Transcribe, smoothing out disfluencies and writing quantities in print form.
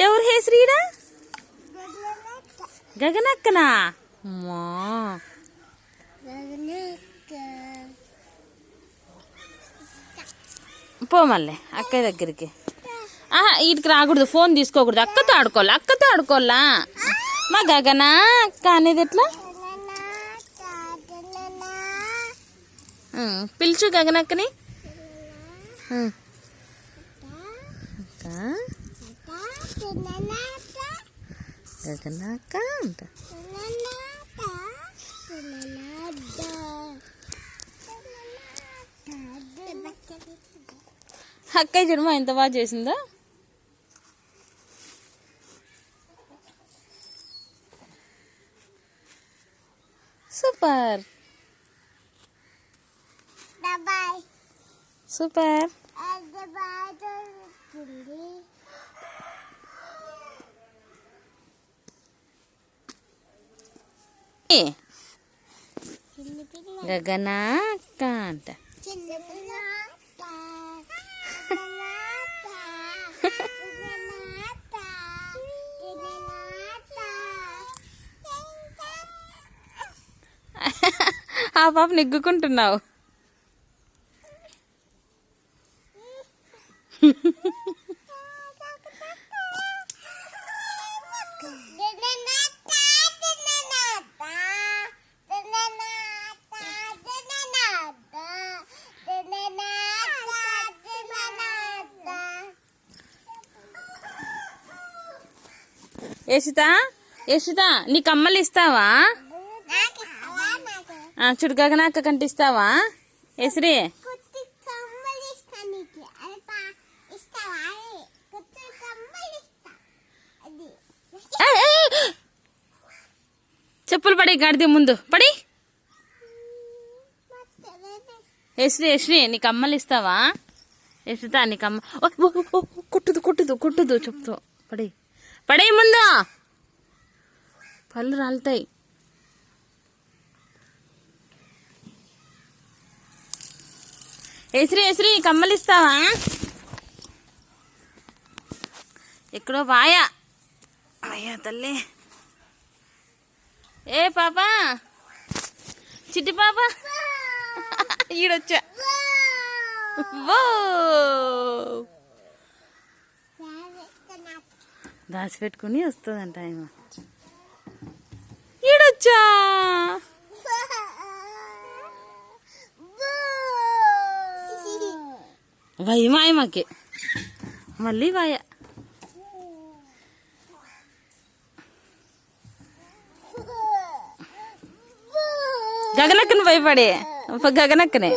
ఎవరు హేశ్రీడా? గగనక్కనా? అమ్మా పో మళ్ళీ అక్కయ్య దగ్గరికి. వీటికి రాకూడదు, ఫోన్ తీసుకోకూడదు. అక్కతో ఆడుకోవాలా. మా గగనా అక్క అనేది ఎట్లా? పిలుచు గగనక్కని. గగనక్క అంట. అక్కయ్య చూడమా ఎంత బాగా చేసిందో. Super super. గగనా అక్క అంట. ఆ పాప నెగ్గుకుంటున్నావు. యశిత నీకు అమ్మలు ఇస్తావా? చూడు గగనక్క కంటే ఇస్తావా? యశ్రీ చెప్పులు పడి గాడిది ముందు పడి. యశ్రీ నీకు అమ్మలు ఇస్తావా? యశిత నీకు అమ్మ కొట్టుదు చెప్తూ పడే ముందు పళ్ళు రాలుతాయి. యశ్రీ కమ్మలు ఇస్తావా? ఎక్కడో వాయా తల్లి. ఏ పాపా, చిట్టి పాప ఈడొచ్చా. దాచిపెట్టుకుని వస్తుందంట ఆయన. ఈడొచ్చా. మాయమాకి మళ్ళీ వాయ. గగనక్కని భయపడే గగనక్కనే.